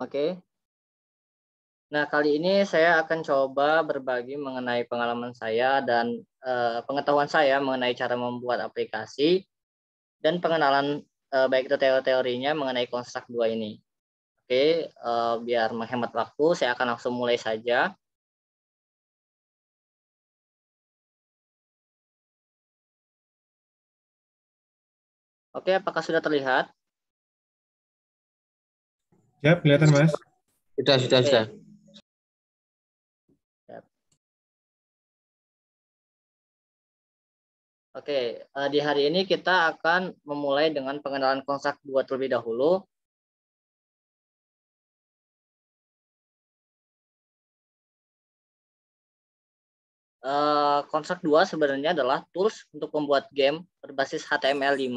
Oke. Nah, kali ini saya akan coba berbagi mengenai pengalaman saya dan pengetahuan saya mengenai cara membuat aplikasi dan pengenalan baik itu teori-teorinya mengenai konstruk 2 ini. Oke, biar menghemat waktu, saya akan langsung mulai saja. Oke, apakah sudah terlihat? Ya, kelihatan, Mas. Sudah. Oke. Oke, di hari ini kita akan memulai dengan pengenalan konstruk 2 terlebih dahulu. Konstruk 2 sebenarnya adalah tools untuk membuat game berbasis HTML5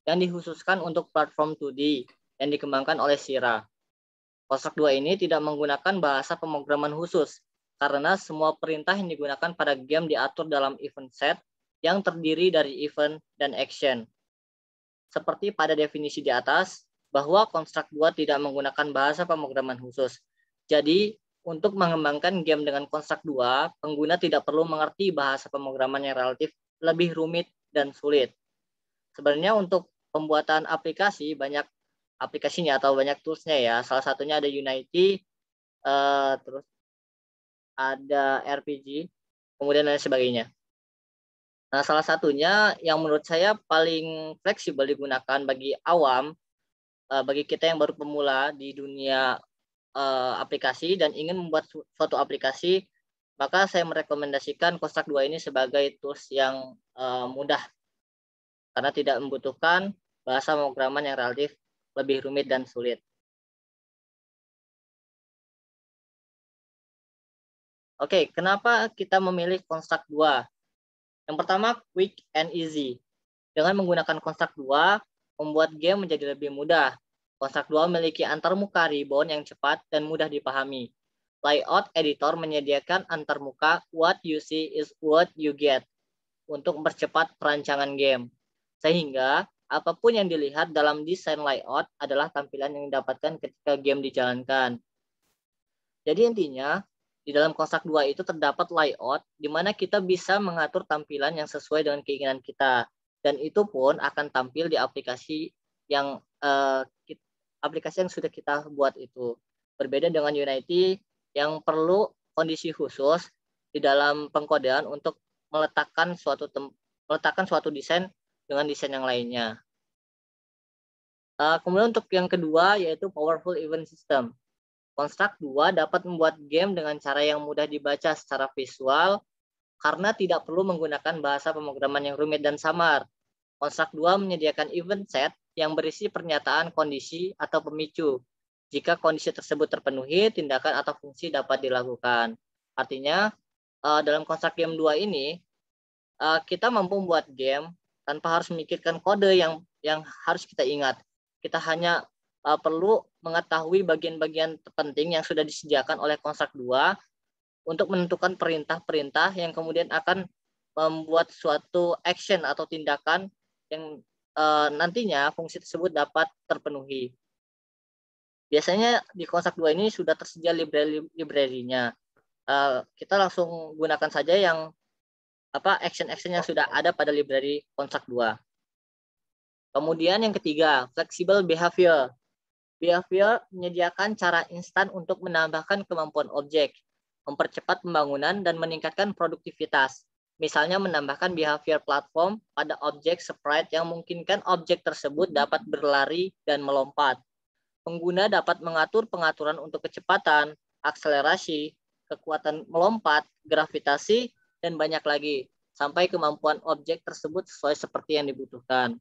yang dikhususkan untuk platform 2D yang dikembangkan oleh Sira. Konstruk 2 ini tidak menggunakan bahasa pemrograman khusus, karena semua perintah yang digunakan pada game diatur dalam event set yang terdiri dari event dan action. Seperti pada definisi di atas, bahwa konstruk 2 tidak menggunakan bahasa pemrograman khusus. Jadi, untuk mengembangkan game dengan konstruk 2, pengguna tidak perlu mengerti bahasa pemrograman yang relatif lebih rumit dan sulit. Sebenarnya untuk pembuatan aplikasi, banyak aplikasinya atau banyak toolsnya ya. Salah satunya ada Unity, terus ada RPG, kemudian lain sebagainya. Nah, salah satunya yang menurut saya paling fleksibel digunakan bagi awam, bagi kita yang baru pemula di dunia aplikasi dan ingin membuat suatu aplikasi, maka saya merekomendasikan Konstruk 2 ini sebagai tools yang mudah karena tidak membutuhkan bahasa pemrograman yang relatif lebih rumit dan sulit. Oke, kenapa kita memilih Konstruk 2? Yang pertama, quick and easy. Dengan menggunakan Konstruk 2, membuat game menjadi lebih mudah. Konstruk 2 memiliki antarmuka ribbon yang cepat dan mudah dipahami. Layout editor menyediakan antarmuka what you see is what you get untuk mempercepat perancangan game. Sehingga apapun yang dilihat dalam desain layout adalah tampilan yang didapatkan ketika game dijalankan. Jadi intinya, di dalam Konstruk 2 itu terdapat layout di mana kita bisa mengatur tampilan yang sesuai dengan keinginan kita. Dan itu pun akan tampil di aplikasi yang sudah kita buat itu. Berbeda dengan Unity yang perlu kondisi khusus di dalam pengkodean untuk meletakkan suatu desain dengan desain yang lainnya. Kemudian untuk yang kedua yaitu Powerful Event System. Konstruk 2 dapat membuat game dengan cara yang mudah dibaca secara visual karena tidak perlu menggunakan bahasa pemrograman yang rumit dan samar. Konstruk 2 menyediakan event set yang berisi pernyataan kondisi atau pemicu. Jika kondisi tersebut terpenuhi, tindakan atau fungsi dapat dilakukan. Artinya, dalam konstruk game 2 ini, kita mampu membuat game tanpa harus memikirkan kode yang harus kita ingat. Kita hanya perlu mengetahui bagian-bagian terpenting yang sudah disediakan oleh Konstruk 2 untuk menentukan perintah-perintah yang kemudian akan membuat suatu action atau tindakan yang nantinya fungsi tersebut dapat terpenuhi. Biasanya di Konstruk 2 ini sudah tersedia library-nya. Kita langsung gunakan saja yang action-action yang sudah ada pada library Konstruk 2. Kemudian yang ketiga, flexible behavior. Behavior menyediakan cara instan untuk menambahkan kemampuan objek, mempercepat pembangunan, dan meningkatkan produktivitas. Misalnya menambahkan behavior platform pada objek sprite yang memungkinkan objek tersebut dapat berlari dan melompat. Pengguna dapat mengatur pengaturan untuk kecepatan, akselerasi, kekuatan melompat, gravitasi, dan banyak lagi, sampai kemampuan objek tersebut sesuai seperti yang dibutuhkan.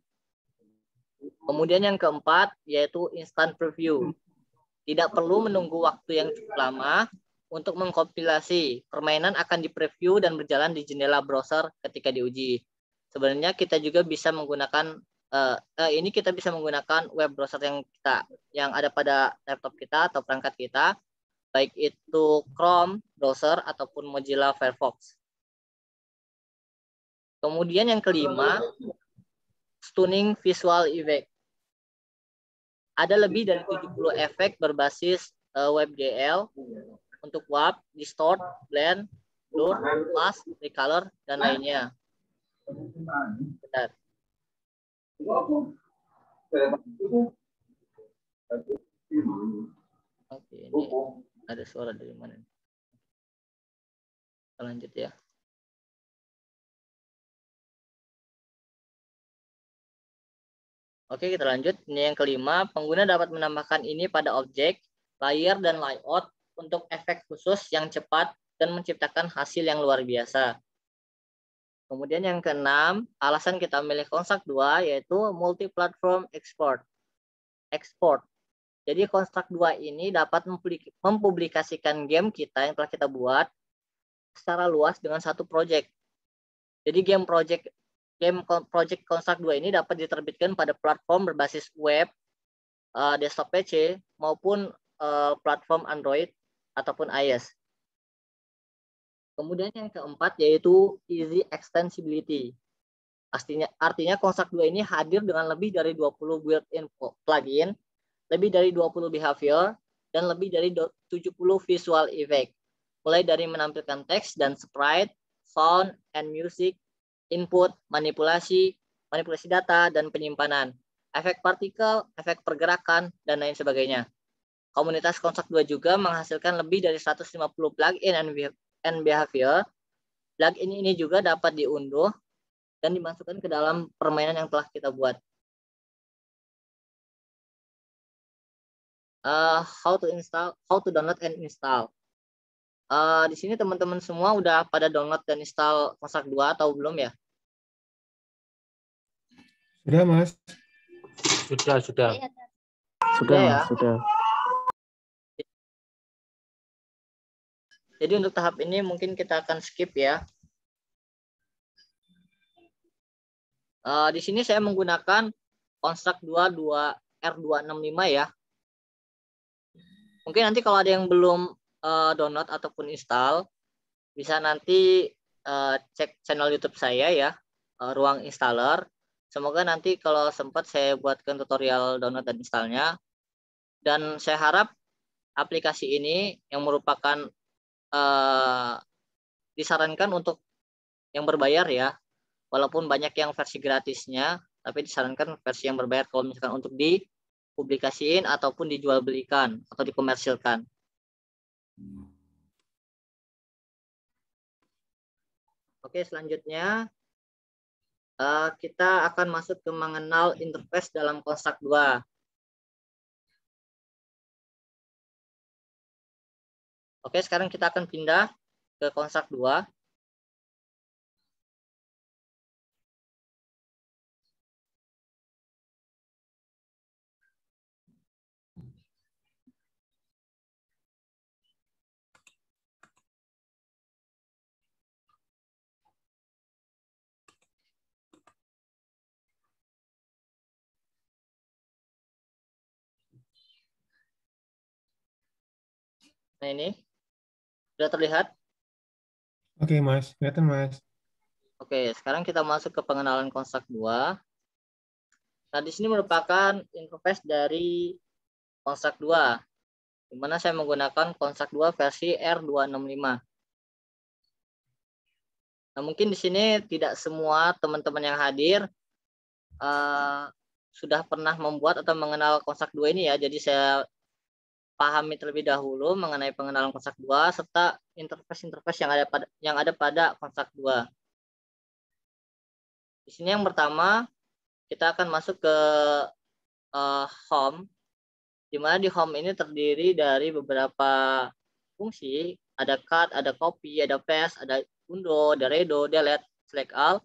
Kemudian yang keempat, yaitu instant preview. Tidak perlu menunggu waktu yang cukup lama untuk mengkompilasi. Permainan akan di-preview dan berjalan di jendela browser ketika diuji. Sebenarnya kita juga bisa menggunakan kita bisa menggunakan web browser yang ada pada laptop kita atau perangkat kita, baik itu Chrome browser ataupun Mozilla Firefox. Kemudian yang kelima, stunning visual effect. Ada lebih dari 70 efek berbasis WebGL untuk warp, distort, blend, blur, fast, recolor, dan lainnya. Bentar. Oke, ini ada suara dari mana? Kita lanjut ya. Oke, kita lanjut. Ini yang kelima, pengguna dapat menambahkan ini pada objek, layer, dan layout untuk efek khusus yang cepat dan menciptakan hasil yang luar biasa. Kemudian yang keenam, alasan kita memilih Construct 2 yaitu multi-platform export. Jadi Construct 2 ini dapat mempublikasikan game kita yang telah kita buat secara luas dengan satu project. Jadi game project Construct 2 ini dapat diterbitkan pada platform berbasis web, desktop PC, maupun platform Android ataupun iOS. Kemudian yang keempat yaitu easy extensibility. Artinya Construct 2 ini hadir dengan lebih dari 20 built-in plugin, lebih dari 20 behavior, dan lebih dari 70 visual effect. Mulai dari menampilkan teks dan sprite, sound, and music, input, manipulasi data, dan penyimpanan, efek partikel, efek pergerakan, dan lain sebagainya. Komunitas Construct 2 juga menghasilkan lebih dari 150 plugin and behavior. Plugin ini juga dapat diunduh dan dimasukkan ke dalam permainan yang telah kita buat. How to download and install. Di sini teman-teman semua udah pada download dan install Construct 2 atau belum ya? Sudah, Mas. Sudah. Sudah ya. Sudah. Jadi untuk tahap ini mungkin kita akan skip ya. Di sini saya menggunakan Construct 2 R265 ya. Mungkin nanti kalau ada yang belum download ataupun install, bisa nanti cek channel YouTube saya ya, Ruang Installer. Semoga nanti kalau sempat saya buatkan tutorial download dan installnya. Dan saya harap aplikasi ini yang merupakan disarankan untuk yang berbayar ya. Walaupun banyak yang versi gratisnya, tapi disarankan versi yang berbayar kalau misalkan untuk dipublikasiin ataupun dijual belikan atau dikomersilkan. Oke, selanjutnya kita akan masuk ke mengenal interface dalam Construct 2. Oke, sekarang kita akan pindah ke Construct 2. Nah ini, sudah terlihat? Oke, Mas. Kelihatan, Mas. Oke, sekarang kita masuk ke pengenalan Construct 2. Nah, di sini merupakan interface dari Construct 2, di mana saya menggunakan Construct 2 versi R265. Nah, mungkin di sini tidak semua teman-teman yang hadir sudah pernah membuat atau mengenal Construct 2 ini ya, jadi saya pahami terlebih dahulu mengenai pengenalan Construct 2 serta interface yang ada pada Construct 2. Di sini yang pertama kita akan masuk ke home, di mana di home ini terdiri dari beberapa fungsi, ada cut, ada copy, ada paste, ada undo, ada redo, delete, select all,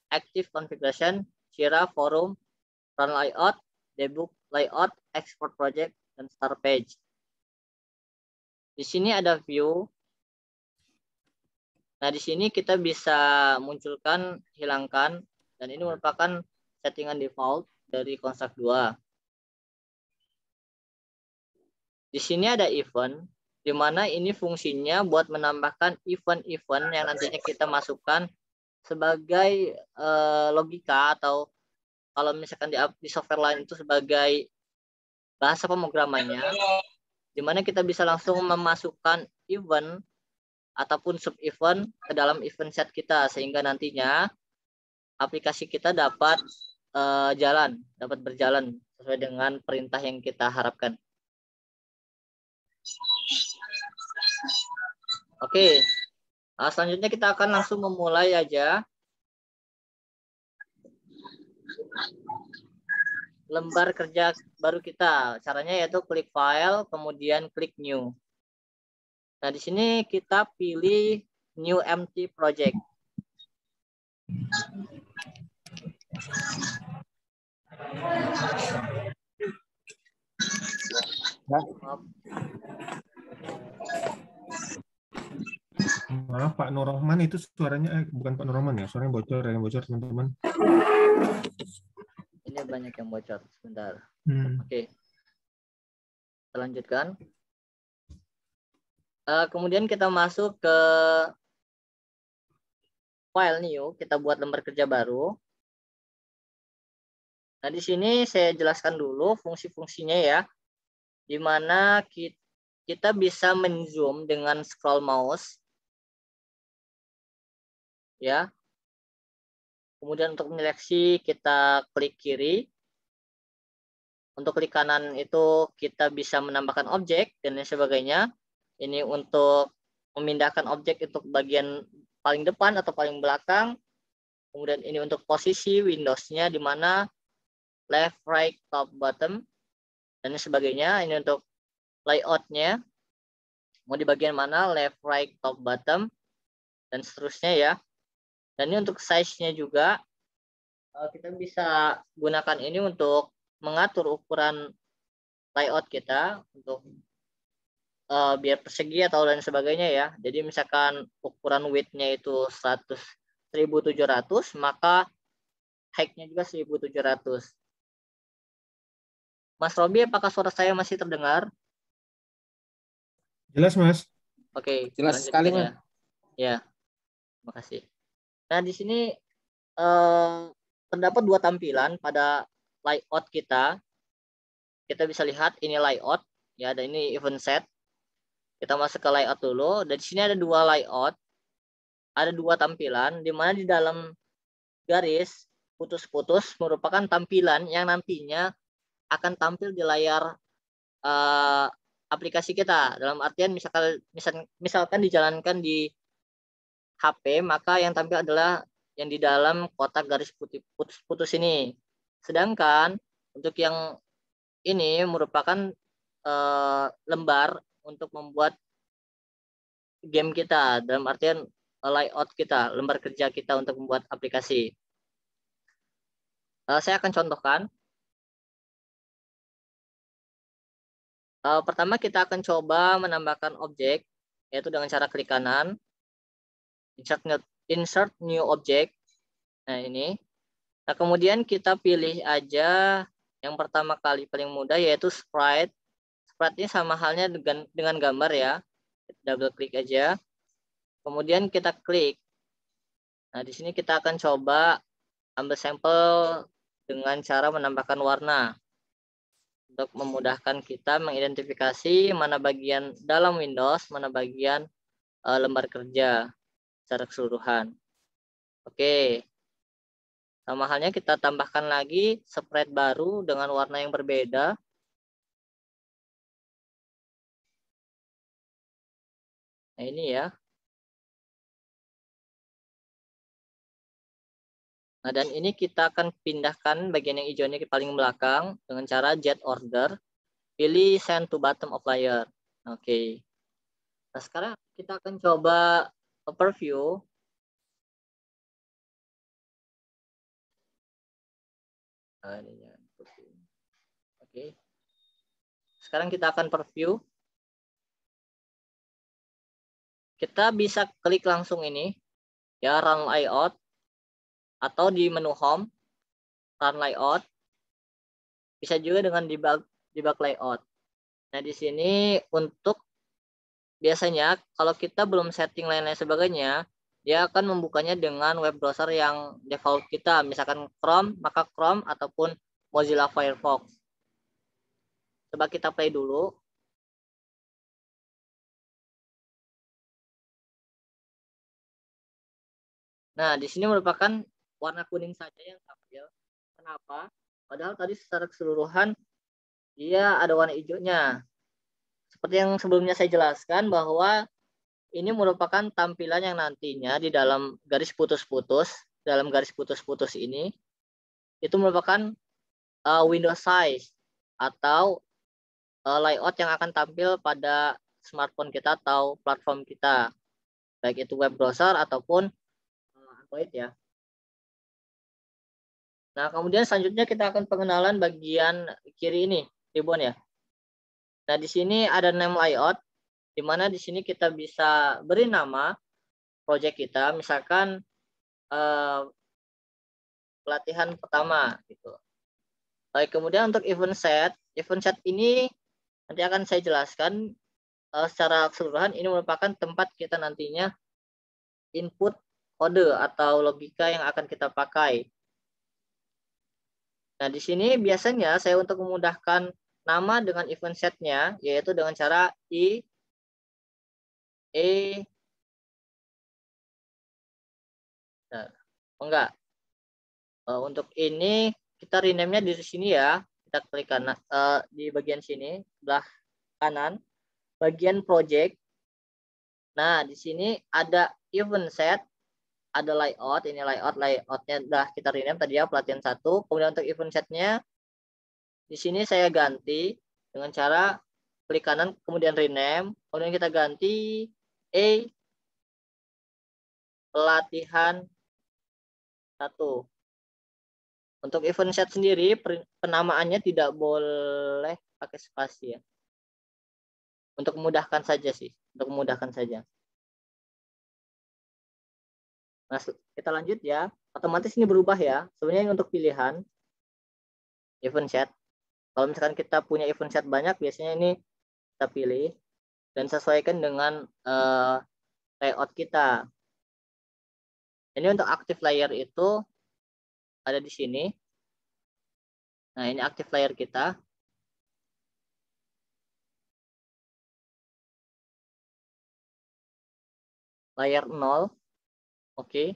active configuration, Jira, forum, run layout, debug layout, export project, dan start page. Di sini ada view. Nah, di sini kita bisa munculkan, hilangkan, dan ini merupakan settingan default dari Construct 2. Di sini ada event, di mana ini fungsinya buat menambahkan event-event yang nantinya kita masukkan sebagai logika, atau kalau misalkan di software lain itu sebagai bahasa pemrogramannya, di mana kita bisa langsung memasukkan event ataupun sub-event ke dalam event set kita, sehingga nantinya aplikasi kita dapat dapat berjalan sesuai dengan perintah yang kita harapkan. Oke, selanjutnya kita akan langsung memulai aja lembar kerja baru kita. Caranya yaitu klik file, kemudian klik new. Nah, di sini kita pilih new empty project. Maaf Pak Nur Rahman itu suaranya bukan Pak Nur Rahman ya, suaranya bocor, yang bocor teman-teman. Ini banyak yang bocor, sebentar. Hmm. Oke. Kita lanjutkan. Kemudian kita masuk ke file new, kita buat lembar kerja baru. Nah, di sini saya jelaskan dulu fungsi-fungsinya ya, di mana kita bisa men-zoom dengan scroll mouse, ya. Kemudian untuk menyeleksi kita klik kiri. Untuk klik kanan itu kita bisa menambahkan objek dan lain sebagainya. Ini untuk memindahkan objek untuk bagian paling depan atau paling belakang. Kemudian ini untuk posisi Windows-nya, di mana left, right, top, bottom, dan lain sebagainya. Ini untuk layout-nya, mau di bagian mana, left, right, top, bottom, dan seterusnya ya. Dan ini untuk size-nya juga, kita bisa gunakan ini untuk mengatur ukuran layout kita, untuk biar persegi atau lain sebagainya ya. Jadi misalkan ukuran width-nya itu 1700, maka height-nya juga 1700. Mas Robi, apakah suara saya masih terdengar? Jelas Mas. Oke, Jelas sekali, Mas. Ya, makasih. Nah, di sini terdapat dua tampilan pada layout kita. Kita bisa lihat ini layout, ya, dan ini event set. Kita masuk ke layout dulu. Dan di sini ada dua layout, ada dua tampilan, di mana di dalam garis putus-putus merupakan tampilan yang nantinya akan tampil di layar aplikasi kita. Dalam artian misalkan dijalankan di HP, maka yang tampil adalah yang di dalam kotak garis putih putus-putus ini. Sedangkan untuk yang ini merupakan lembar untuk membuat game kita, dalam artian layout kita, lembar kerja kita untuk membuat aplikasi. Saya akan contohkan. Pertama kita akan coba menambahkan objek, yaitu dengan cara klik kanan, insert new object. Nah, ini. Nah, kemudian kita pilih aja yang pertama kali paling mudah, yaitu sprite. Sprite ini sama halnya dengan gambar ya. Double klik aja. Kemudian kita klik. Nah, di sini kita akan coba ambil sampel dengan cara menambahkan warna untuk memudahkan kita mengidentifikasi mana bagian dalam Windows, mana bagian lembar kerja secara keseluruhan. Oke. Sama halnya kita tambahkan lagi sprite baru dengan warna yang berbeda. Nah, ini ya. Nah, dan ini kita akan pindahkan bagian yang hijaunya ke paling belakang dengan cara jet order. Pilih send to bottom of layer. Oke. Nah, sekarang kita akan coba overview. Oke. Sekarang kita akan preview. Kita bisa klik langsung ini, ya, run layout, atau di menu home, run layout. Bisa juga dengan debug layout. Nah, di sini untuk biasanya kalau kita belum setting lain-lain sebagainya, dia akan membukanya dengan web browser yang default kita, misalkan Chrome, maka Chrome ataupun Mozilla Firefox. Coba kita play dulu. Nah, di sini merupakan warna kuning saja yang tampil. Kenapa? Padahal tadi secara keseluruhan dia ada warna hijaunya. Seperti yang sebelumnya saya jelaskan bahwa ini merupakan tampilan yang nantinya di dalam garis putus-putus. Dalam garis putus-putus ini, itu merupakan window size atau layout yang akan tampil pada smartphone kita atau platform kita. Baik itu web browser ataupun Android ya. Nah, kemudian selanjutnya kita akan pengenalan bagian kiri ini, ribbon ya. Nah, di sini ada name layout, di mana di sini kita bisa beri nama project kita, misalkan pelatihan pertama gitu. Baik, kemudian untuk event set ini nanti akan saya jelaskan secara keseluruhan. Ini merupakan tempat kita nantinya input kode atau logika yang akan kita pakai. Nah, di sini biasanya saya untuk memudahkan nama dengan event setnya, yaitu dengan cara enggak. Untuk ini kita rename-nya di sini ya. Kita klik kanan di bagian sini sebelah kanan, bagian project. Nah, di sini ada event set, ada layout. Ini layoutnya udah kita rename tadi ya, pelatihan 1. Kemudian untuk event setnya di sini saya ganti dengan cara klik kanan kemudian rename, kemudian kita ganti pelatihan 1. Untuk event set sendiri penamaannya tidak boleh pakai spasi ya. Untuk memudahkan saja sih, untuk memudahkan saja. Nah, kita lanjut ya. Otomatis ini berubah ya. Sebenarnya untuk pilihan event set. Kalau misalkan kita punya event set banyak, biasanya ini kita pilih dan sesuaikan dengan layout kita. Ini untuk active layer itu ada di sini. Nah, ini active layer kita. Layer 0. Oke.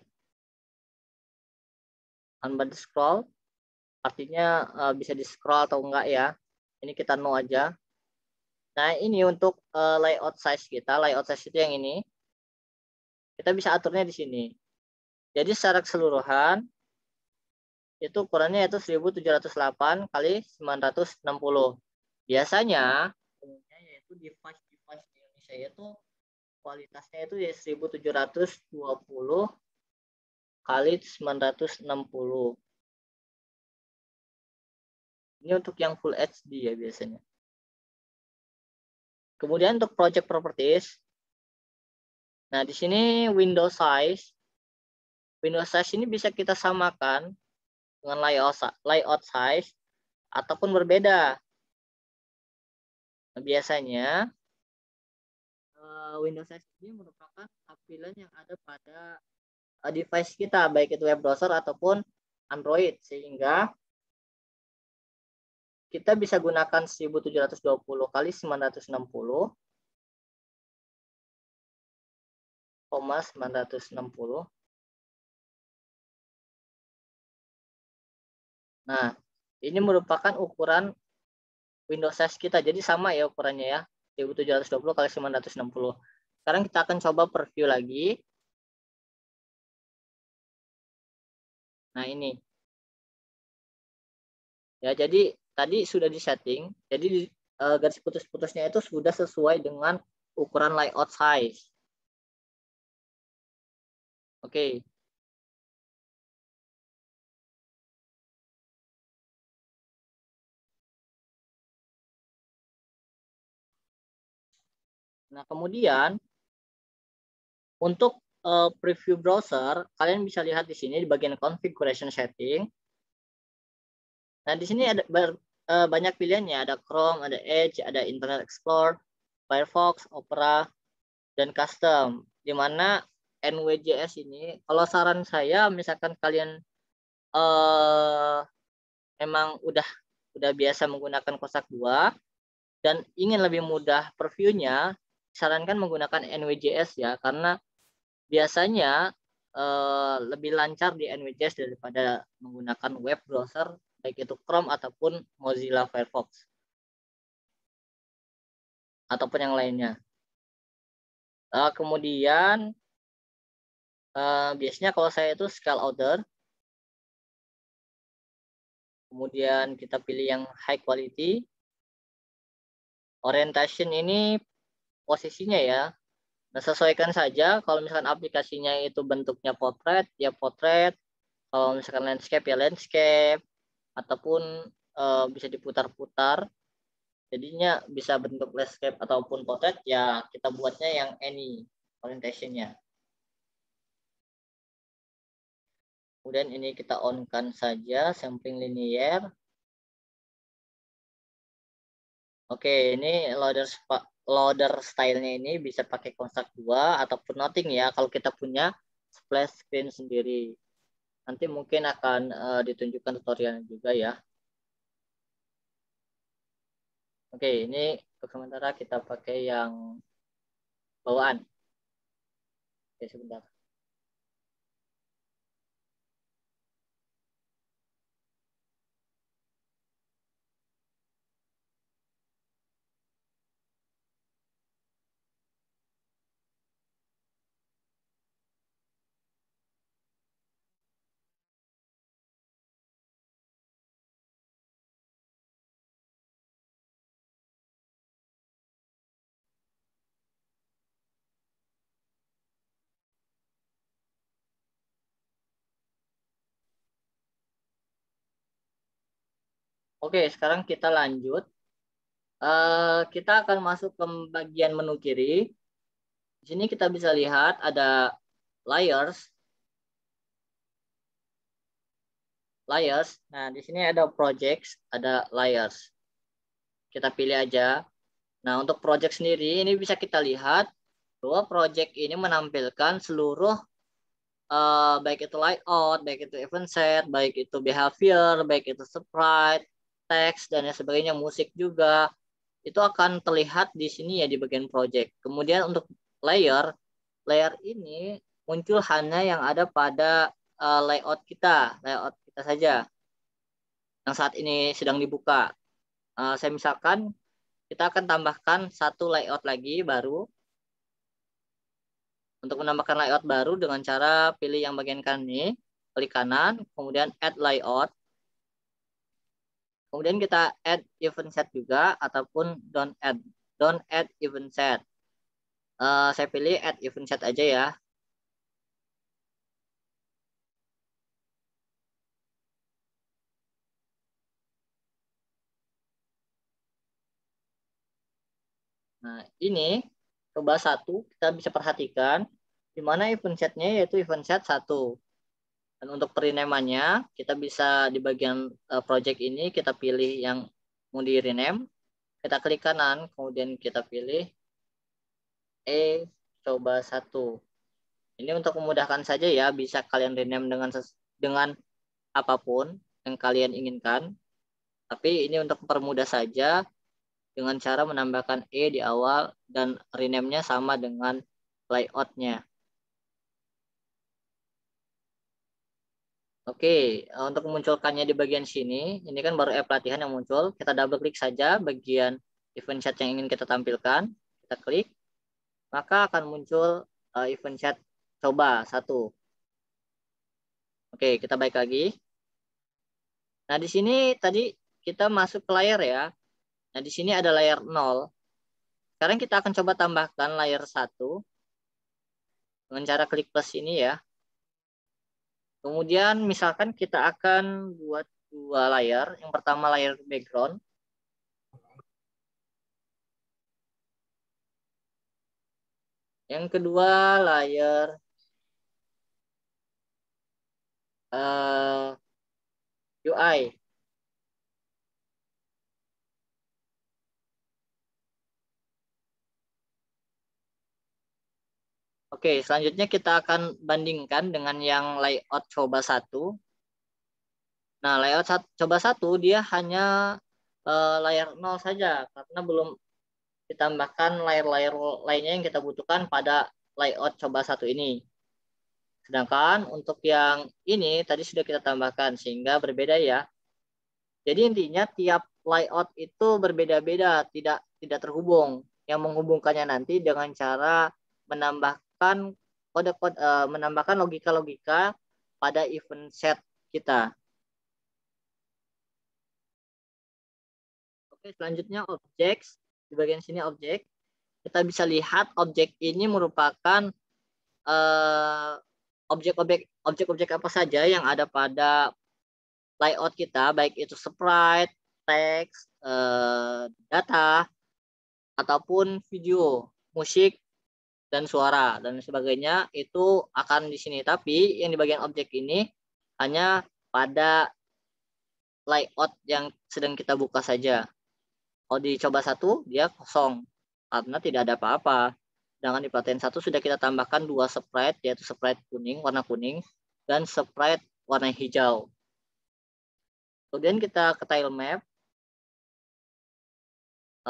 Unbound scroll. Artinya bisa di scroll atau enggak ya. Ini kita no aja. Nah, ini untuk layout size kita. Layout size itu yang ini. Kita bisa aturnya di sini. Jadi secara keseluruhan itu ukurannya itu 1708 kali 960. Biasanya yaitu device di Indonesia itu kualitasnya itu ya 1720 kali 960. Ini untuk yang full HD ya biasanya. Kemudian untuk project properties. Nah, di sini window size. Window size ini bisa kita samakan dengan layout size ataupun berbeda. Nah, biasanya window size ini merupakan tampilan yang ada pada device kita, baik itu web browser ataupun Android, sehingga kita bisa gunakan 1720 kali 960, 960. Nah, ini merupakan ukuran Windows size kita. Jadi sama ya ukurannya ya, 1720 kali 960. Sekarang kita akan coba preview lagi. Nah, ini. Ya, jadi tadi sudah disetting. Jadi garis putus-putusnya itu sudah sesuai dengan ukuran layout size. Oke. Nah, kemudian untuk preview browser, kalian bisa lihat di sini di bagian configuration setting. Nah, di sini ada banyak pilihannya. Ada Chrome, ada Edge, ada Internet Explorer, Firefox, Opera, dan Custom. Di mana NWJS ini, kalau saran saya misalkan kalian memang udah biasa menggunakan Kosak 2 dan ingin lebih mudah previewnya, sarankan menggunakan NWJS ya, karena biasanya lebih lancar di NWJS daripada menggunakan web browser baik itu Chrome ataupun Mozilla Firefox ataupun yang lainnya. Kemudian biasanya kalau saya itu scale order, kemudian kita pilih yang high quality, orientation ini posisinya ya. Nah, sesuaikan saja kalau misalkan aplikasinya itu bentuknya portrait ya portrait, kalau misalkan landscape ya landscape, ataupun bisa diputar-putar. Jadinya bisa bentuk landscape ataupun portrait ya kita buatnya yang any orientationnya. Kemudian ini kita on-kan saja sampling linear. Oke, ini loader stylenya ini bisa pakai Construct 2 ataupun Nothing ya kalau kita punya splash screen sendiri. Nanti mungkin akan ditunjukkan tutorialnya juga ya. Oke, ini untuk sementara kita pakai yang bawaan. Oke, sebentar. Oke, sekarang kita lanjut. Kita akan masuk ke bagian menu kiri. Di sini kita bisa lihat ada layers. Layers. Nah, di sini ada projects, ada layers. Kita pilih aja. Nah, untuk project sendiri ini bisa kita lihat bahwa project ini menampilkan seluruh baik itu layout, baik itu event set, baik itu behavior, baik itu sprite, teks dan lain sebagainya, musik juga. Itu akan terlihat di sini ya di bagian project. Kemudian untuk layer, layer ini muncul hanya yang ada pada layout kita saja yang saat ini sedang dibuka. Saya misalkan kita akan tambahkan satu layout lagi baru. Untuk menambahkan layout baru dengan cara pilih yang bagian kanan ini, klik kanan, kemudian add layout. Kemudian kita add event set juga ataupun don't add event set. Saya pilih add event set aja ya. Nah, ini coba satu kita bisa perhatikan di mana event setnya yaitu event set 1. Dan untuk perename-nya kita bisa di bagian project ini kita pilih yang mau di rename. Kita klik kanan, kemudian kita pilih coba 1. Ini untuk memudahkan saja ya, bisa kalian rename dengan apapun yang kalian inginkan. Tapi ini untuk mempermudah saja dengan cara menambahkan di awal dan rename-nya sama dengan layout-nya. Oke, untuk memunculkannya di bagian sini, ini kan baru pelatihan yang muncul. Kita double klik saja bagian event chat yang ingin kita tampilkan. Kita klik, maka akan muncul event chat coba 1. Oke, kita balik lagi. Nah, di sini tadi kita masuk ke layar ya. Nah, di sini ada layar 0. Sekarang kita akan coba tambahkan layar 1 dengan cara klik plus ini ya. Kemudian misalkan kita akan buat 2 layar. Yang pertama layar background. Yang kedua layar UI. Oke, selanjutnya kita akan bandingkan dengan yang layout coba 1. Nah, layout coba 1 dia hanya layar 0 saja karena belum ditambahkan layar-layar lainnya yang kita butuhkan pada layout coba 1 ini. Sedangkan untuk yang ini tadi sudah kita tambahkan sehingga berbeda ya. Jadi intinya tiap layout itu berbeda-beda, tidak terhubung. Yang menghubungkannya nanti dengan cara menambahkan menambahkan logika-logika pada event set kita. Oke, selanjutnya objects. Di bagian sini objek. Kita bisa lihat objek ini merupakan objek-objek apa saja yang ada pada layout kita, baik itu sprite, teks, data, ataupun video, musik, dan suara, dan sebagainya itu akan di sini. Tapi yang di bagian objek ini hanya pada layout yang sedang kita buka saja. Kalau dicoba 1, dia kosong karena tidak ada apa-apa. Sedangkan di pelatihan 1 sudah kita tambahkan 2 sprite, yaitu sprite kuning, warna kuning, dan sprite warna hijau. Kemudian kita ke tile map.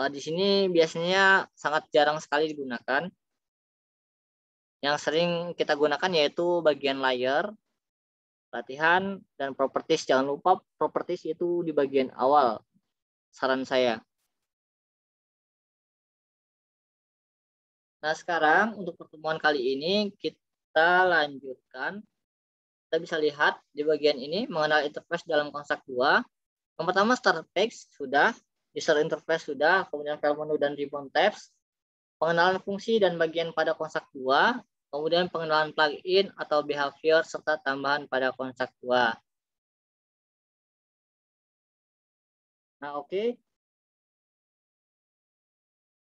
Di sini biasanya sangat jarang sekali digunakan. Yang sering kita gunakan yaitu bagian layer, latihan, dan properties. Jangan lupa properties itu di bagian awal, saran saya. Nah, sekarang untuk pertemuan kali ini kita lanjutkan. Kita bisa lihat di bagian ini mengenal interface dalam konstruk 2. Yang pertama start text sudah, user interface sudah, kemudian file menu dan ribbon tabs, pengenalan fungsi dan bagian pada konstruk 2, kemudian pengenalan plugin atau behavior serta tambahan pada konstruk 2. Nah, oke.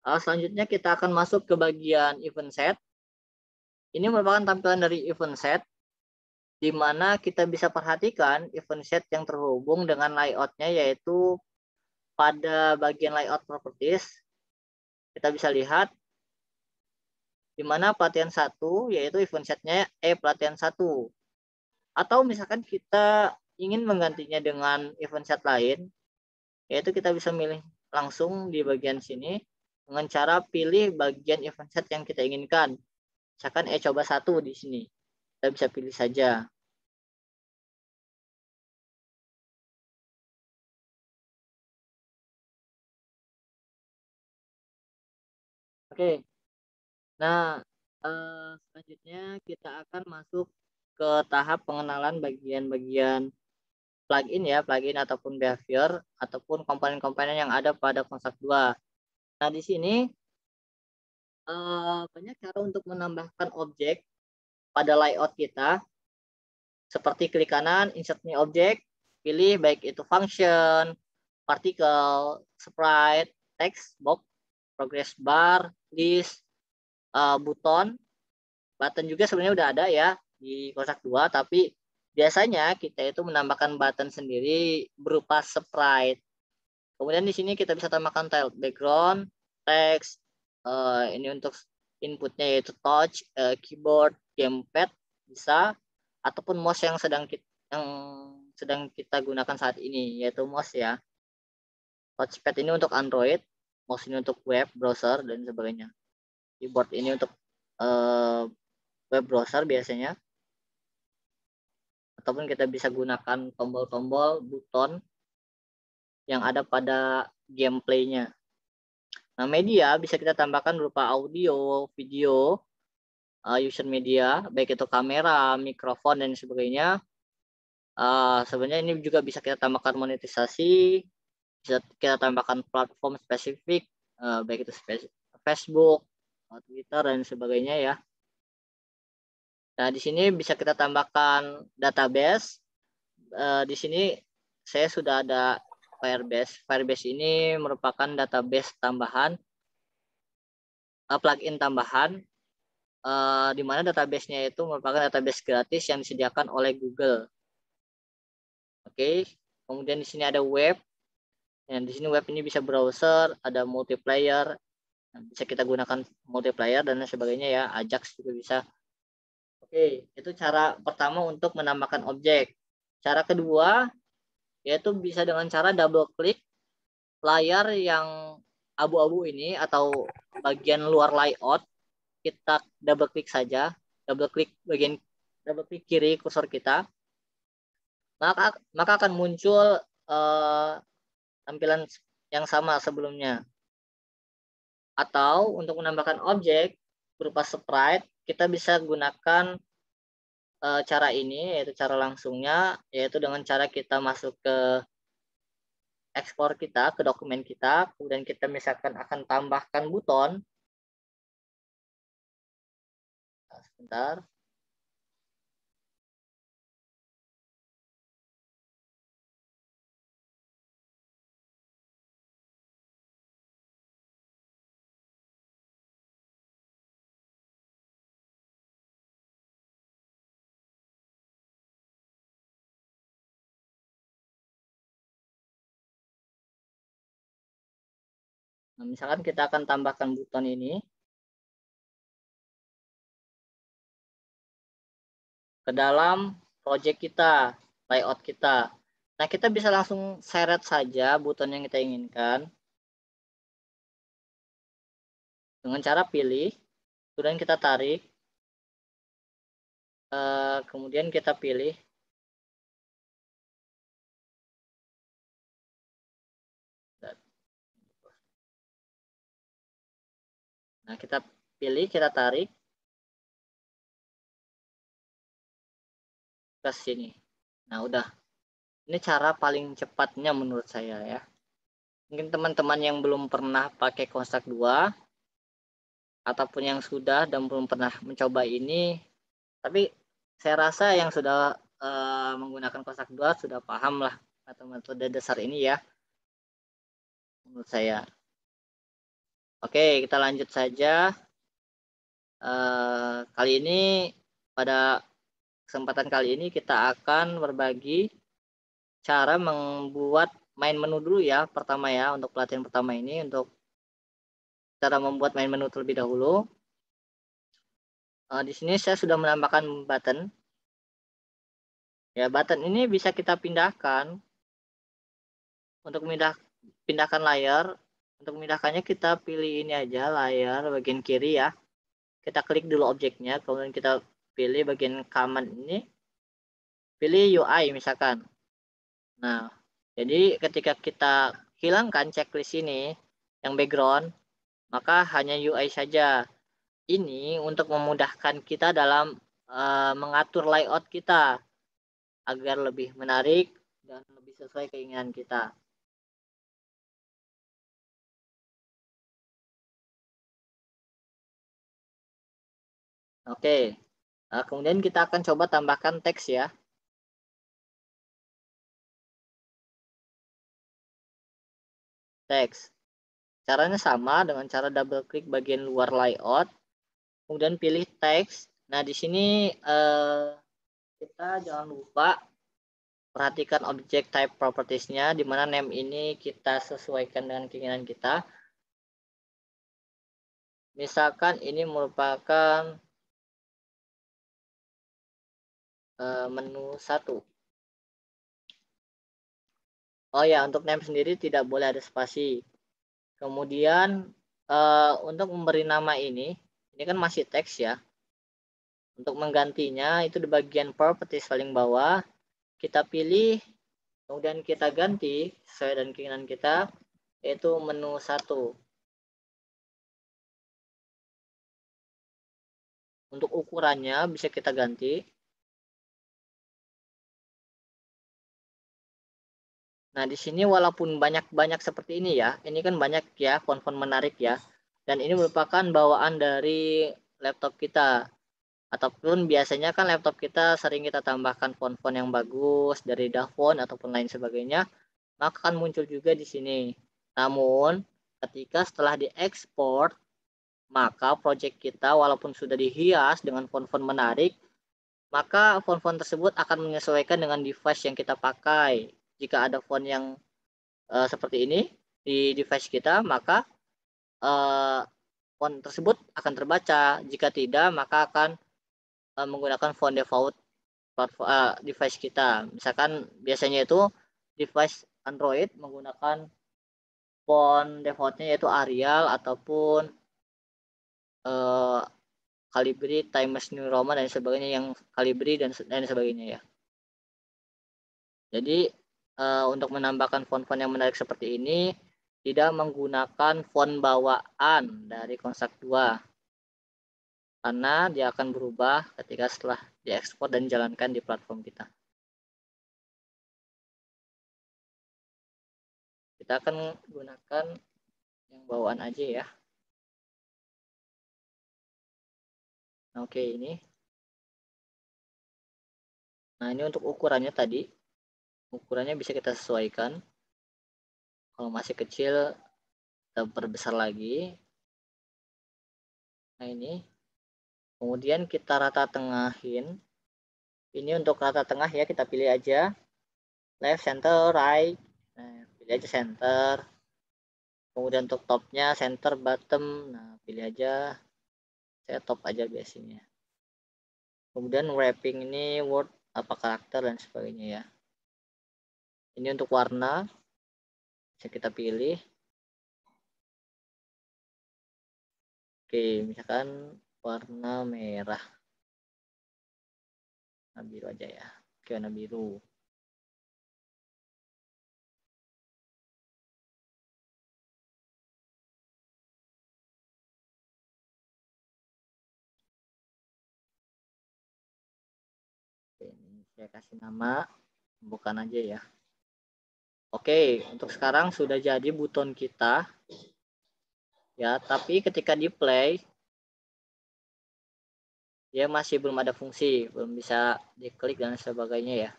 Selanjutnya kita akan masuk ke bagian event set. Ini merupakan tampilan dari event set, di mana kita bisa perhatikan event set yang terhubung dengan layoutnya, yaitu pada bagian layout properties. Kita bisa lihat di mana pelatihan 1 yaitu event setnya pelatihan 1. Atau misalkan kita ingin menggantinya dengan event set lain, yaitu kita bisa milih langsung di bagian sini dengan cara pilih bagian event set yang kita inginkan. Misalkan coba 1 di sini. Kita bisa pilih saja. Oke. Nah, selanjutnya kita akan masuk ke tahap pengenalan bagian-bagian plugin ya, plugin ataupun behavior ataupun komponen-komponen yang ada pada konstruk 2. Nah, di sini banyak cara untuk menambahkan objek pada layout kita. Seperti klik kanan, insert new object, pilih baik itu function, particle, sprite, text box, progress bar, list, button juga sebenarnya udah ada ya di konstruk 2, tapi biasanya kita itu menambahkan button sendiri berupa sprite. Kemudian di sini kita bisa tambahkan tile background, text, ini untuk inputnya yaitu touch, keyboard, gamepad bisa, ataupun mouse yang sedang kita gunakan saat ini yaitu mouse ya. Touchpad ini untuk Android, mouse ini untuk web browser dan sebagainya. Keyboard ini untuk web browser biasanya. Ataupun kita bisa gunakan tombol-tombol button yang ada pada gameplaynya. Nah, media bisa kita tambahkan berupa audio, video, user media, baik itu kamera, mikrofon, dan sebagainya. Sebenarnya ini juga bisa kita tambahkan monetisasi, bisa kita tambahkan platform spesifik, baik itu Facebook, Twitter, dan sebagainya ya. Nah, di sini bisa kita tambahkan database. Di sini saya sudah ada Firebase. Firebase ini merupakan database tambahan, plugin tambahan, di mana database-nya itu merupakan database gratis yang disediakan oleh Google. Oke, kemudian di sini ada web. Dan di sini web ini bisa browser, ada multiplayer, Nah, bisa kita gunakan multiplier dan sebagainya ya, Ajax juga bisa. Oke, itu cara pertama untuk menambahkan objek. Cara kedua yaitu bisa dengan cara double klik layar yang abu-abu ini atau bagian luar layout, kita double klik saja, double klik kiri kursor kita, maka akan muncul tampilan yang sama sebelumnya. Atau untuk menambahkan objek berupa sprite, kita bisa gunakan cara ini, yaitu cara langsungnya, yaitu dengan cara kita masuk ke ekspor kita, ke dokumen kita, kemudian kita misalkan akan tambahkan buton. Nah, sebentar. Nah, misalkan kita akan tambahkan buton ini ke dalam project kita, layout kita. Nah, kita bisa langsung seret saja buton yang kita inginkan dengan cara pilih, kemudian kita tarik, kemudian kita pilih. Nah, kita pilih, kita tarik ke sini. Nah, udah. Ini cara paling cepatnya menurut saya ya. Mungkin teman-teman yang belum pernah pakai Construct 2 ataupun yang sudah dan belum pernah mencoba ini, tapi saya rasa yang sudah menggunakan Construct 2 sudah paham lah atau metode dasar ini ya, menurut saya. Oke, kita lanjut saja. Kali ini, pada kesempatan kali ini kita akan berbagi cara membuat main menu dulu ya, pertama ya, untuk pelatihan pertama ini, untuk cara membuat main menu terlebih dahulu. Di sini saya sudah menambahkan button. Ya, button ini bisa kita pindahkan. Untuk pindahkan layar, untuk memindahkannya kita pilih ini aja, layar bagian kiri ya. Kita klik dulu objeknya, kemudian kita pilih bagian command ini, pilih UI misalkan. Nah, jadi ketika kita hilangkan checklist ini, yang background, maka hanya UI saja. Ini untuk memudahkan kita dalam mengatur layout kita agar lebih menarik dan lebih sesuai keinginan kita. Oke, kemudian kita akan coba tambahkan teks ya. Teks. Caranya sama dengan cara double klik bagian luar layout, kemudian pilih teks. Nah, di sini kita jangan lupa perhatikan objek type properties-nya, di mana name ini kita sesuaikan dengan keinginan kita. Misalkan ini merupakan menu 1. Oh ya, untuk name sendiri tidak boleh ada spasi. Kemudian untuk memberi nama ini kan masih teks ya. Untuk menggantinya itu di bagian properties paling bawah, kita pilih, kemudian kita ganti sesuai dengan keinginan kita, yaitu menu 1. Untuk ukurannya bisa kita ganti. Nah, di sini walaupun banyak seperti ini ya, ini kan banyak ya font-font menarik ya. Dan ini merupakan bawaan dari laptop kita. Ataupun biasanya kan laptop kita sering kita tambahkan font-font yang bagus dari Dafont ataupun lain sebagainya, maka akan muncul juga di sini. Namun, ketika setelah diekspor, maka project kita walaupun sudah dihias dengan font-font menarik, maka font-font tersebut akan menyesuaikan dengan device yang kita pakai. Jika ada font yang seperti ini di device kita, maka font tersebut akan terbaca. Jika tidak, maka akan menggunakan font default device kita. Misalkan biasanya itu device Android menggunakan font defaultnya yaitu Arial ataupun Calibri, Times New Roman dan sebagainya, yang Calibri dan sebagainya ya. Jadi untuk menambahkan font-font yang menarik seperti ini tidak menggunakan font bawaan dari Construct 2 karena dia akan berubah ketika setelah diekspor dan dijalankan di platform kita. Kita akan gunakan yang bawaan aja ya. Oke, ini. Nah, ini untuk ukurannya tadi. Ukurannya bisa kita sesuaikan. Kalau masih kecil, kita perbesar lagi. Nah, ini. Kemudian kita rata tengahin. Ini untuk rata tengah ya, kita pilih aja. Left, center, right. Nah, pilih aja center. Kemudian untuk topnya, center, bottom. Nah, pilih aja. Saya top aja biasanya. Kemudian wrapping ini word, apa karakter, dan sebagainya ya. Ini untuk warna. Bisa kita pilih. Oke, misalkan warna merah. Warna biru aja ya. Oke, warna biru. Oke, ini saya kasih nama. Bukan aja ya. Oke, untuk sekarang sudah jadi buton kita. Ya, tapi ketika di play dia masih belum ada fungsi, belum bisa diklik dan sebagainya ya.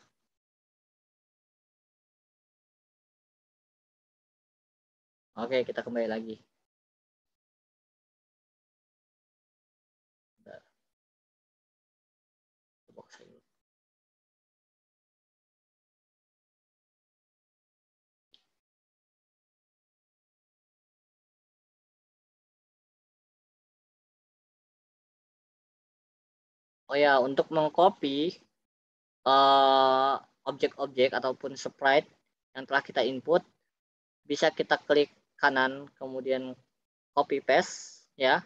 Oke, kita kembali lagi. Oh ya, untuk mengcopy objek-objek ataupun sprite yang telah kita input, bisa kita klik kanan kemudian copy paste ya,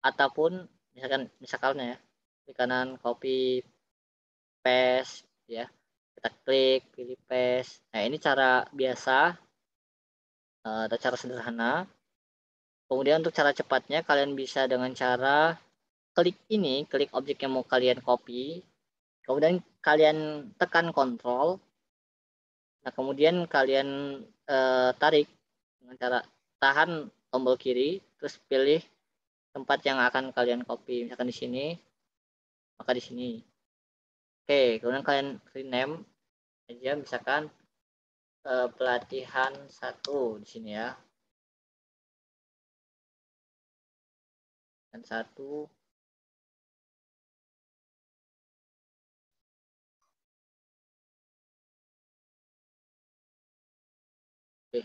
ataupun misalkan ya, klik kanan copy paste ya, kita klik pilih paste. Nah, ini cara biasa atau cara sederhana. Kemudian untuk cara cepatnya, kalian bisa dengan cara klik ini, klik objek yang mau kalian copy, kemudian kalian tekan kontrol. Nah, kemudian kalian tarik dengan cara tahan tombol kiri, terus pilih tempat yang akan kalian copy. Misalkan di sini, maka di sini. Oke, kemudian kalian rename aja, misalkan pelatihan 1 di sini ya. Dan 1. Oke.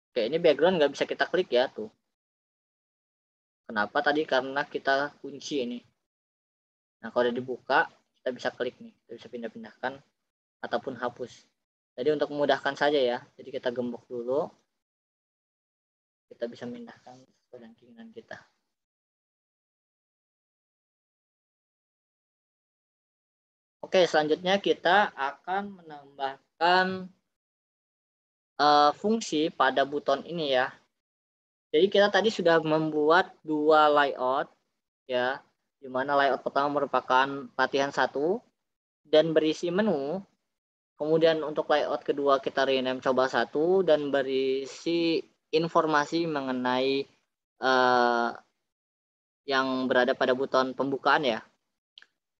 Oke, ini background nggak bisa kita klik ya tuh. Kenapa tadi? Karena kita kunci ini. Nah, kalau udah dibuka, kita bisa klik nih, kita bisa pindah-pindahkan ataupun hapus. Jadi untuk memudahkan saja ya, jadi kita gembok dulu, kita bisa memindahkan sesuai dengan keinginan kita. Oke, selanjutnya kita akan menambahkan fungsi pada buton ini ya. Jadi kita tadi sudah membuat 2 layout ya, di mana layout pertama merupakan latihan 1 dan berisi menu. Kemudian untuk layout kedua kita rename coba 1 dan berisi informasi mengenai yang berada pada buton pembukaan ya.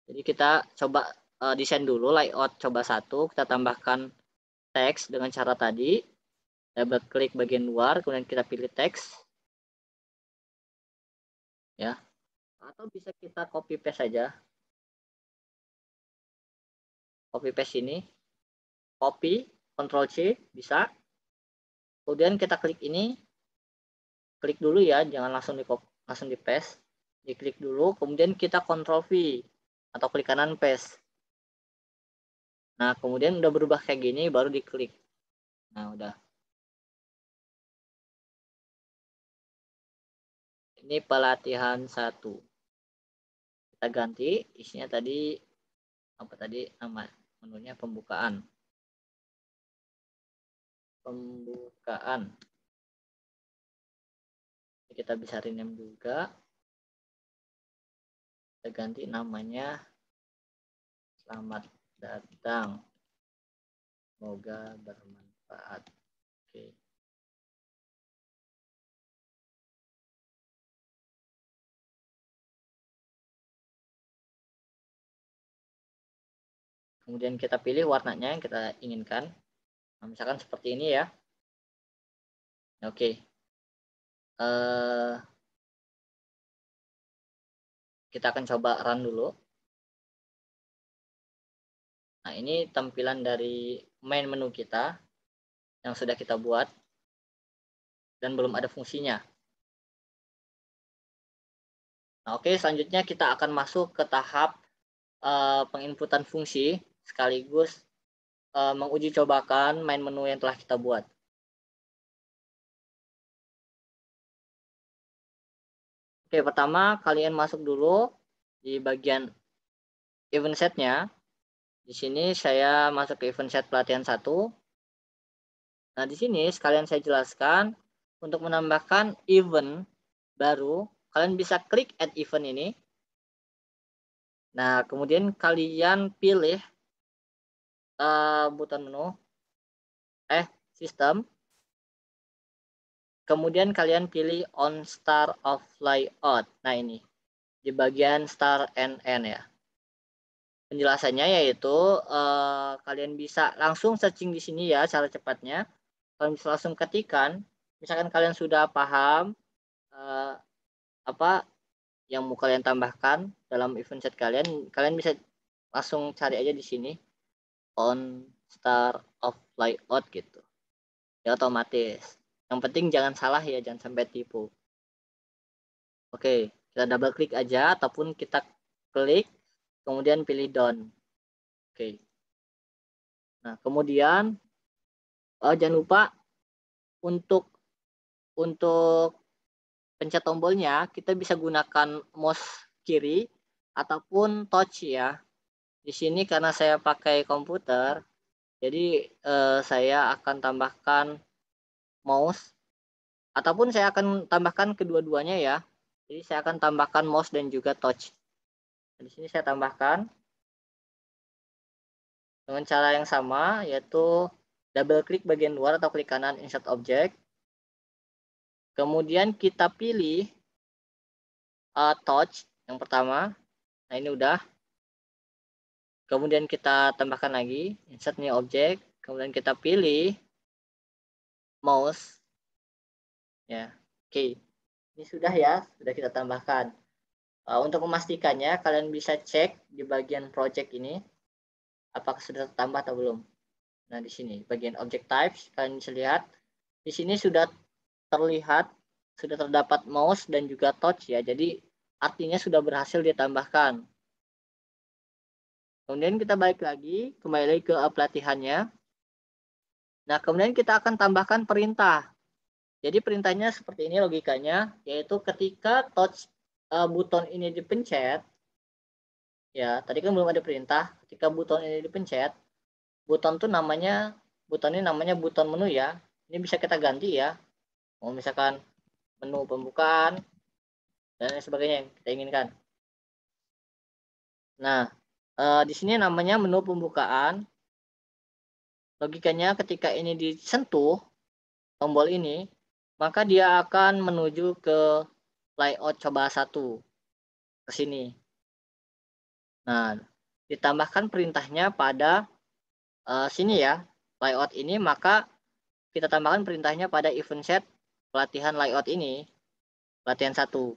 Jadi kita coba desain dulu layout coba 1, kita tambahkan teks dengan cara tadi. Double klik bagian luar, kemudian kita pilih teks. Ya. Atau bisa kita copy paste saja. Copy paste ini. Copy, Ctrl C bisa. Kemudian kita klik ini, klik dulu ya, jangan langsung di paste, diklik dulu, kemudian kita Ctrl V atau klik kanan paste. Nah kemudian udah berubah kayak gini, baru diklik. Nah udah. Ini pelatihan 1. Kita ganti isinya tadi apa tadi nama menunya pembukaan. Kita bisa rename juga. Kita ganti namanya selamat datang. Semoga bermanfaat. Oke. Kemudian kita pilih warnanya yang kita inginkan. Nah, misalkan seperti ini ya. Oke. Kita akan coba run dulu. Nah, ini tampilan dari main menu kita yang sudah kita buat dan belum ada fungsinya. Nah, oke, selanjutnya kita akan masuk ke tahap penginputan fungsi sekaligus menguji cobakan main menu yang telah kita buat. Oke, pertama kalian masuk dulu di bagian event setnya. Di sini saya masuk ke event set pelatihan 1. Nah, di sini sekalian saya jelaskan untuk menambahkan event baru, kalian bisa klik add event ini. Nah, kemudian kalian pilih button menu sistem. Kemudian kalian pilih on start of layout. Nah, ini di bagian start and end ya. Penjelasannya yaitu kalian bisa langsung searching di sini ya cara cepatnya. Kalian bisa langsung ketikkan, misalkan kalian sudah paham apa yang mau kalian tambahkan dalam event set kalian, kalian bisa langsung cari aja di sini on start of layout gitu. Ya otomatis. Yang penting jangan salah ya, jangan sampai tipu. Oke, kita double klik aja ataupun kita klik kemudian pilih done. Oke. Nah, kemudian jangan lupa untuk pencet tombolnya kita bisa gunakan mouse kiri ataupun touch ya. Di sini karena saya pakai komputer, jadi saya akan tambahkan mouse ataupun saya akan tambahkan kedua-duanya ya. Jadi saya akan tambahkan mouse dan juga touch. Di sini saya tambahkan dengan cara yang sama, yaitu double klik bagian luar atau klik kanan insert object. Kemudian kita pilih touch yang pertama. Nah ini udah. Kemudian kita tambahkan lagi insert new object. Kemudian kita pilih mouse. Ya, oke. Ini sudah ya, sudah kita tambahkan. Untuk memastikannya, kalian bisa cek di bagian project ini apakah sudah tertambah atau belum. Nah, di sini bagian object types kalian bisa lihat di sini sudah terlihat sudah terdapat mouse dan juga touch ya. Jadi artinya sudah berhasil ditambahkan. Kemudian kita balik lagi kembali ke pelatihannya. Nah, kemudian kita akan tambahkan perintah. Jadi perintahnya seperti ini logikanya, yaitu ketika touch buton ini dipencet, ya tadi kan belum ada perintah. Ketika buton ini dipencet, buton ini namanya buton menu ya. Ini bisa kita ganti ya. Mau misalkan menu pembukaan dan lain sebagainya yang kita inginkan. Nah, di sini namanya menu pembukaan. Logikanya ketika ini disentuh tombol ini, maka dia akan menuju ke layout coba 1 ke sini. Nah, ditambahkan perintahnya pada sini ya, layout ini, maka kita tambahkan perintahnya pada event set pelatihan layout ini, pelatihan 1.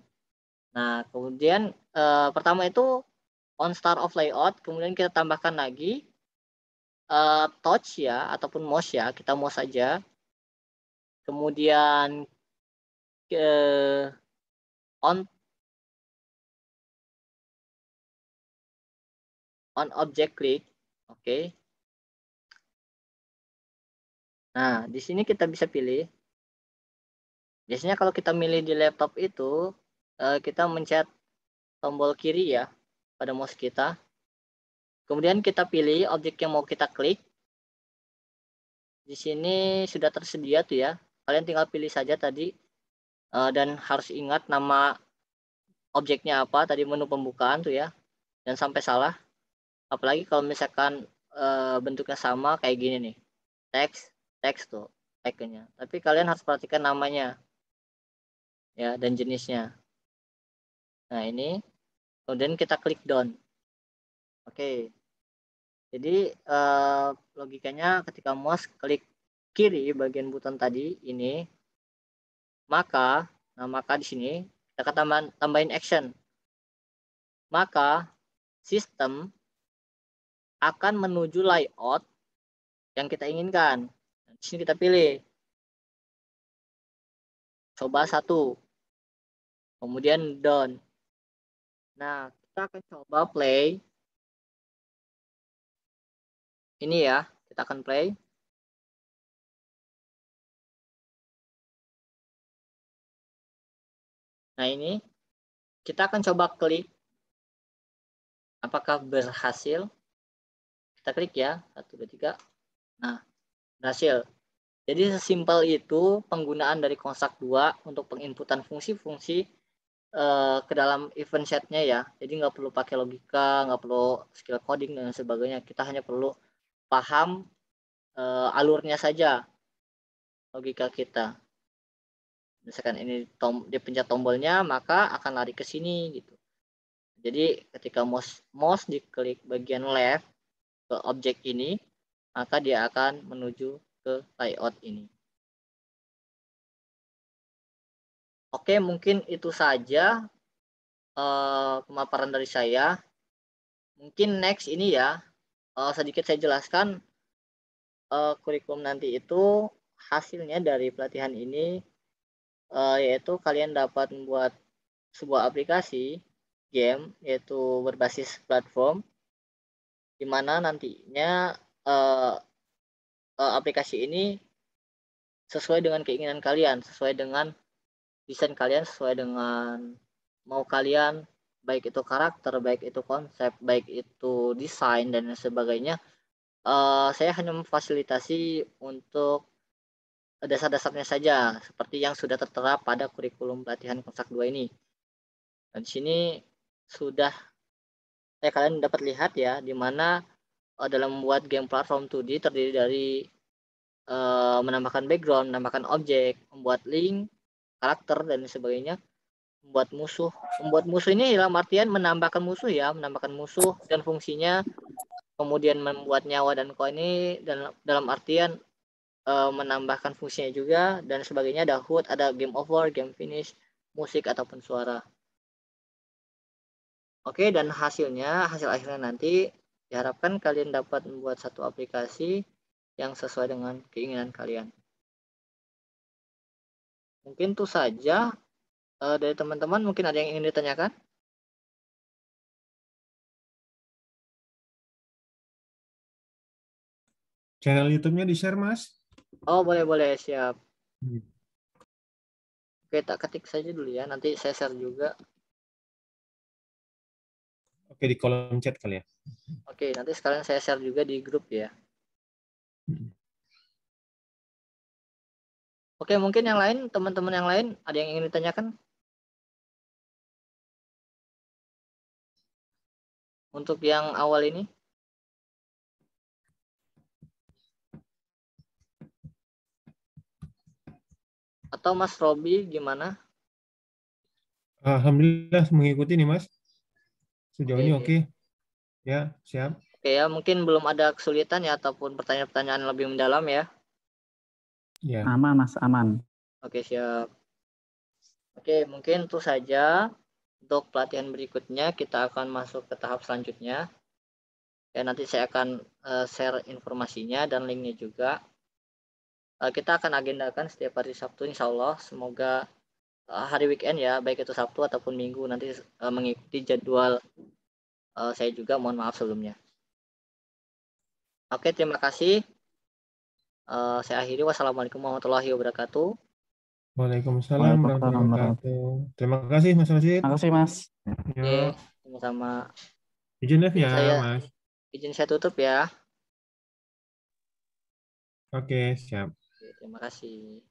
Nah, kemudian pertama itu on start of layout, kemudian kita tambahkan lagi touch ya ataupun mouse ya, kita mouse saja. Kemudian on object click, oke. Nah, di sini kita bisa pilih. Biasanya kalau kita milih di laptop itu, kita mencet tombol kiri ya pada mouse kita. Kemudian kita pilih objek yang mau kita klik. Di sini sudah tersedia tuh ya. Kalian tinggal pilih saja tadi. Dan harus ingat nama objeknya apa, tadi menu pembukaan tuh ya. Dan sampai salah. Apalagi kalau misalkan bentuknya sama kayak gini nih. Teks tuh tagnya. Tapi kalian harus perhatikan namanya. Ya, dan jenisnya. Nah, ini. Kemudian kita klik done. Oke. Jadi logikanya ketika mouse klik kiri bagian button tadi ini, maka di sini kita akan tambahin action. Maka sistem akan menuju layout yang kita inginkan. Di sini kita pilih. Coba 1. Kemudian done. Nah, kita akan coba play. Ini ya, kita akan play. Nah, ini kita akan coba klik. Apakah berhasil? Kita klik ya, 1, 2, 3. Nah, berhasil. Jadi sesimpel itu penggunaan dari Construct 2 untuk penginputan fungsi-fungsi ke dalam event setnya ya. Jadi nggak perlu pakai logika, nggak perlu skill coding dan sebagainya. Kita hanya perlu paham alurnya saja, logika kita. Misalkan ini dia pencet tombolnya, maka akan lari ke sini gitu. Jadi ketika mouse diklik bagian left ke objek ini, maka dia akan menuju ke layout ini. Oke, mungkin itu saja pemaparan dari saya. Mungkin next ini ya, sedikit saya jelaskan kurikulum nanti itu hasilnya dari pelatihan ini, yaitu kalian dapat membuat sebuah aplikasi game, yaitu berbasis platform, di mana nantinya aplikasi ini sesuai dengan keinginan kalian, sesuai dengan desain kalian, sesuai dengan mau kalian, baik itu karakter, baik itu konsep, baik itu desain dan sebagainya. Saya hanya memfasilitasi untuk dasar-dasarnya saja, seperti yang sudah tertera pada kurikulum pelatihan Construct 2 ini. Dan di sini sudah kalian dapat lihat ya, di mana dalam membuat game platform 2D terdiri dari menambahkan background, menambahkan objek, membuat link, karakter dan sebagainya, membuat musuh. Membuat musuh ini dalam artian menambahkan musuh ya, menambahkan musuh dan fungsinya, kemudian membuat nyawa dan koin ini dalam artian menambahkan fungsinya juga dan sebagainya. Ada HUD, ada game over, game finish, musik ataupun suara. Oke, dan hasil akhirnya nanti diharapkan kalian dapat membuat satu aplikasi yang sesuai dengan keinginan kalian. Mungkin itu saja dari teman-teman. Mungkin ada yang ingin ditanyakan? Channel YouTube-nya di-share, Mas. Oh, boleh, siap. Oke, tak ketik saja dulu ya. Nanti saya share juga. Oke, di kolom chat kali ya. Oke, nanti sekalian saya share juga di grup ya. Oke, mungkin yang lain, teman-teman yang lain, ada yang ingin ditanyakan? Untuk yang awal ini? Atau Mas Robi gimana? Alhamdulillah mengikuti nih, Mas. Sejauh ini Oke. oke. Ya, siap. Oke ya, mungkin belum ada kesulitan ya ataupun pertanyaan-pertanyaan lebih mendalam ya. Ya. Aman, Mas, aman. Oke, siap. Oke, mungkin itu saja. Untuk pelatihan berikutnya kita akan masuk ke tahap selanjutnya. Ya, nanti saya akan share informasinya dan linknya juga. Kita akan agendakan setiap hari Sabtu, insya Allah. Semoga hari weekend ya, baik itu Sabtu ataupun Minggu, nanti mengikuti jadwal saya juga. Mohon maaf sebelumnya. Oke, terima kasih. Saya akhiri. Wassalamualaikum warahmatullahi wabarakatuh. Waalaikumsalam warahmatullahi wabarakatuh. Terima kasih Mas Rashid. Terima kasih, Mas. Yuk, Sama-sama. izin live ya Saya Mas. izin saya tutup ya. Oke, siap. Terima kasih.